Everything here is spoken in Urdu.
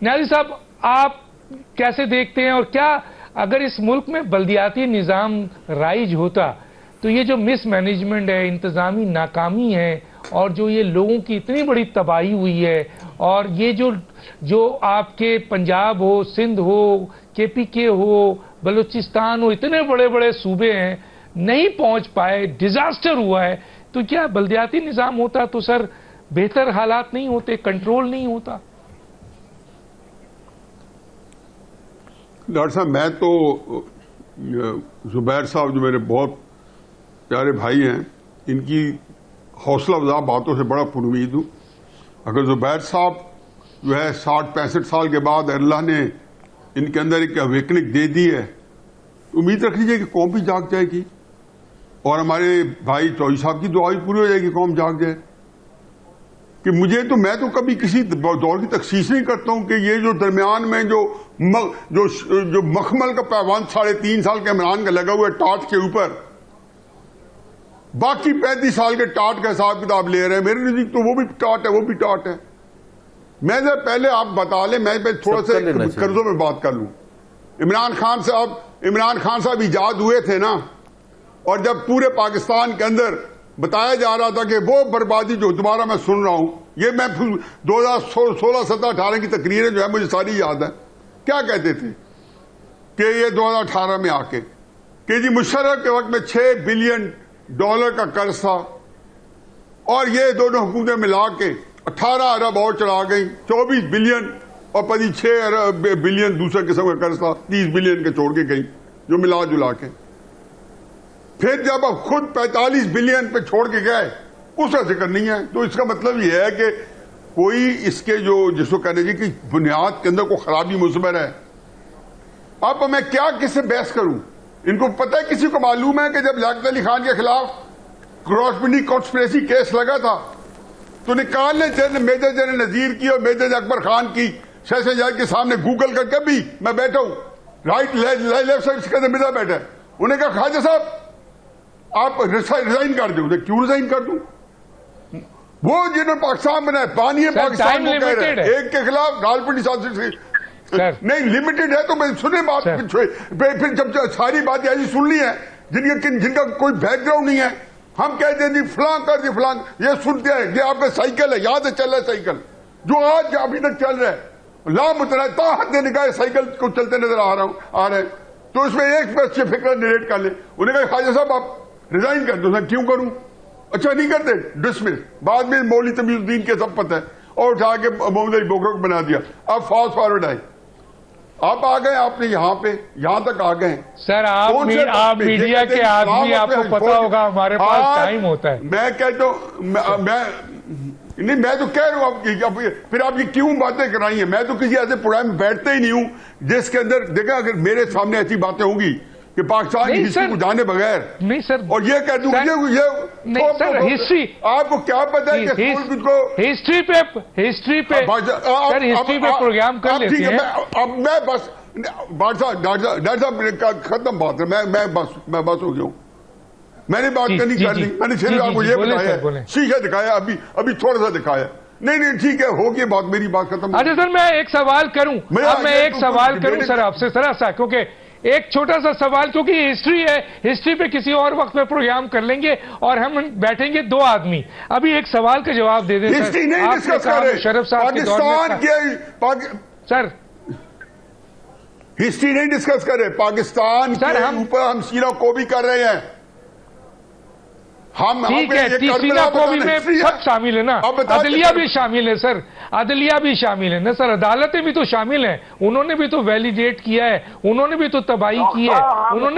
نیازی صاحب آپ کیسے دیکھتے ہیں، اور کیا اگر اس ملک میں بلدیاتی نظام رائج ہوتا تو یہ جو مس مینجمنٹ ہے، انتظامی ناکامی ہے، اور جو یہ لوگوں کی اتنی بڑی تباہی ہوئی ہے، اور یہ جو آپ کے پنجاب ہو، سندھ ہو، KPK ہو، بلوچستان ہو، اتنے بڑے بڑے صوبے ہیں نہیں پہنچ پائے، ڈیزاسٹر ہوا ہے، تو کیا بلدیاتی نظام ہوتا تو سر بہتر حالات نہیں ہوتے، کنٹرول نہیں ہوتا؟ ڈاکٹر صاحب میں تو زبیر صاحب جو میرے بہت پیارے بھائی ہیں، ان کی حوصلہ افزا باتوں سے بڑا پر امید ہوں. اگر زبیر صاحب جو ہے 60-65 سال کے بعد اللہ نے ان کے اندر ایک اویکننگ دے دی ہے تو امید رکھ لیجیے کہ قوم بھی جاگ جائے گی، اور ہمارے بھائی چوہی صاحب کی دعا بھی پوری ہو جائے گی، قوم جاگ جائے. کہ میں تو کبھی کسی دور کی تخصیص نہیں کرتا ہوں کہ یہ جو درمیان میں جو مخمل کا پیوند 3.5 سال کے عمران کا لگا ہوا ہے ٹاٹ کے اوپر، باقی 35 سال کے ٹاٹ کا حساب کتاب لے رہے ہیں، میرے نزدیک تو وہ بھی ٹاٹ ہے، وہ بھی ٹاٹ ہے. میں پہلے آپ بتا لیں، میں تھوڑا سا قرضوں میں بات کر لوں. عمران خان صاحب ایجاد ہوئے تھے نا، اور جب پورے پاکستان کے اندر بتایا جا رہا تھا کہ وہ بربادی جو دوبارہ میں سن رہا ہوں، یہ میں 2016, 17, 18 کی تقریریں جو ہے مجھے ساری یاد ہیں. کیا کہتے تھے کہ یہ 2018 میں آ کے کہ جی مشرف کے وقت میں $6 بلین کا قرض تھا، اور یہ دونوں حکومتیں ملا کے 18 ارب اور چڑھا گئی، 24 بلین اور 6 بلین دوسرے قسم کا قرض تھا، 30 بلین کے چھوڑ کے گئی جو ملا جلا کے. پھر جب اب خود 45 بلین پہ چھوڑ کے گئے، اس کا ذکر نہیں ہے. تو اس کا مطلب یہ ہے کہ کوئی اس کے جس کو کہنے جی کہ بنیاد کے اندر کوئی خرابی مضمر ہے. اب میں کیا کس سے بحث کروں؟ ان کو پتہ ہے، کسی کو معلوم ہے کہ جب لیاقت علی خان کے خلاف کراس بنی کانسپریسی کیس لگا تھا تو نکال لیں میجر جنرل نذیر کی اور میجر اکبر خان کی سیشن جج کے سامنے گوگل کر کے بھی میں بیٹھا ہوں، رائٹ لیفٹ سائڈ کے اندر مرزا بیٹھا ہے. انہوں نے کہا خواجہ صاحب آپ ریزائن کر دوں. کیوں ریزائن کر دوں؟ وہ جنہوں نے پاکستان بنایا، بانی پاکستان کو کہہ رہے ہیں ایک کے خلاف گالپنی نہیں لمیٹڈ ہے. تو میں سنیں بات، پھر جب ساری بات ایسی سن لی ہے جن کا کوئی بیک گراؤنڈ نہیں ہے، ہم کہتے ہیں جی فلاں کر دی فلاں، یہ سنتے ہیں یہ آپ کا سائیکل ہے، یاد ہے چل رہا ہے سائیکل جو آج ابھی تک چل رہا ہے، لامتناہی تا حد نگاہ سائیکل کو چلتے نظر آ رہے ہیں. تو اس میں ایک اچھے فکر نریٹ کر لیں. انہوں نے کہا خواجہ صاحب آپ ریزائن کر دو. کیوں کروں؟ اچھا نہیں کرتے، ڈسمس. بعد میں مولوی تمیز الدین کے سب پتہ ہے، اور اٹھا کے محمد علی بوگرا کو بنا دیا. اب فاسٹ فارورڈ آئے، آپ آ گئے، آپ نے یہاں تک آ گئے. سر آپ میڈیا کے آدمی، آپ کو پتا ہوگا ہمارے پاس ٹائم ہوتا ہے. میں کہتا ہوں میں تو کہہ رہا ہوں پھر آپ یہ کیوں باتیں کرائی ہیں؟ میں تو کسی ایسے پروگرام میں بیٹھتے ہی نہیں ہوں جس کے اندر دیکھیں اگر میرے سامنے ایسی باتیں ہوں گی کہ پاکستان کی ہسٹری کو جانے بغیر نہیں سر، اور یہ کہہ دوں ہسٹری آپ کو کیا پتا ہے کہ ہسٹری پہ پروگرام کر لیتے ہیں. اب میں بس ڈاکٹر صاحب ختم بات ہے، میں بس ہو گیا ہوں. میں نے بات کرنی کر لی، میں نے صرف آپ کو یہ بتایا، شیشہ دکھایا، ابھی تھوڑا سا دکھایا. نہیں ٹھیک ہے، ہوگی بات، میری بات ختم. اچھا سر میں ایک سوال کروں، میں ایک سوال کروں سر آپ سے ذرا سا، کیونکہ ایک چھوٹا سا سوال، کیونکہ ہسٹری ہے، ہسٹری پہ کسی اور وقت میں پروگرام کر لیں گے اور ہم بیٹھیں گے دو آدمی. ابھی ایک سوال کا جواب دے دیں ہسٹری نہیں ڈسکس کر رہے، شرف صاحب کے دور میں سر ہسٹری نہیں ڈسکس کر رہے، پاکستان کے اوپر ہم سینا کو بھی کر رہے ہیں. ٹھیک ہے، سینا کو بھی میں سب شامل ہے نا، عدلیہ بھی شامل ہے سر، عدلیہ بھی شامل ہے نا سر، عدالتیں بھی تو شامل ہیں. انہوں نے بھی تو ویلیڈیٹ کیا ہے، انہوں نے بھی تو تباہی کی ہے، انہوں نے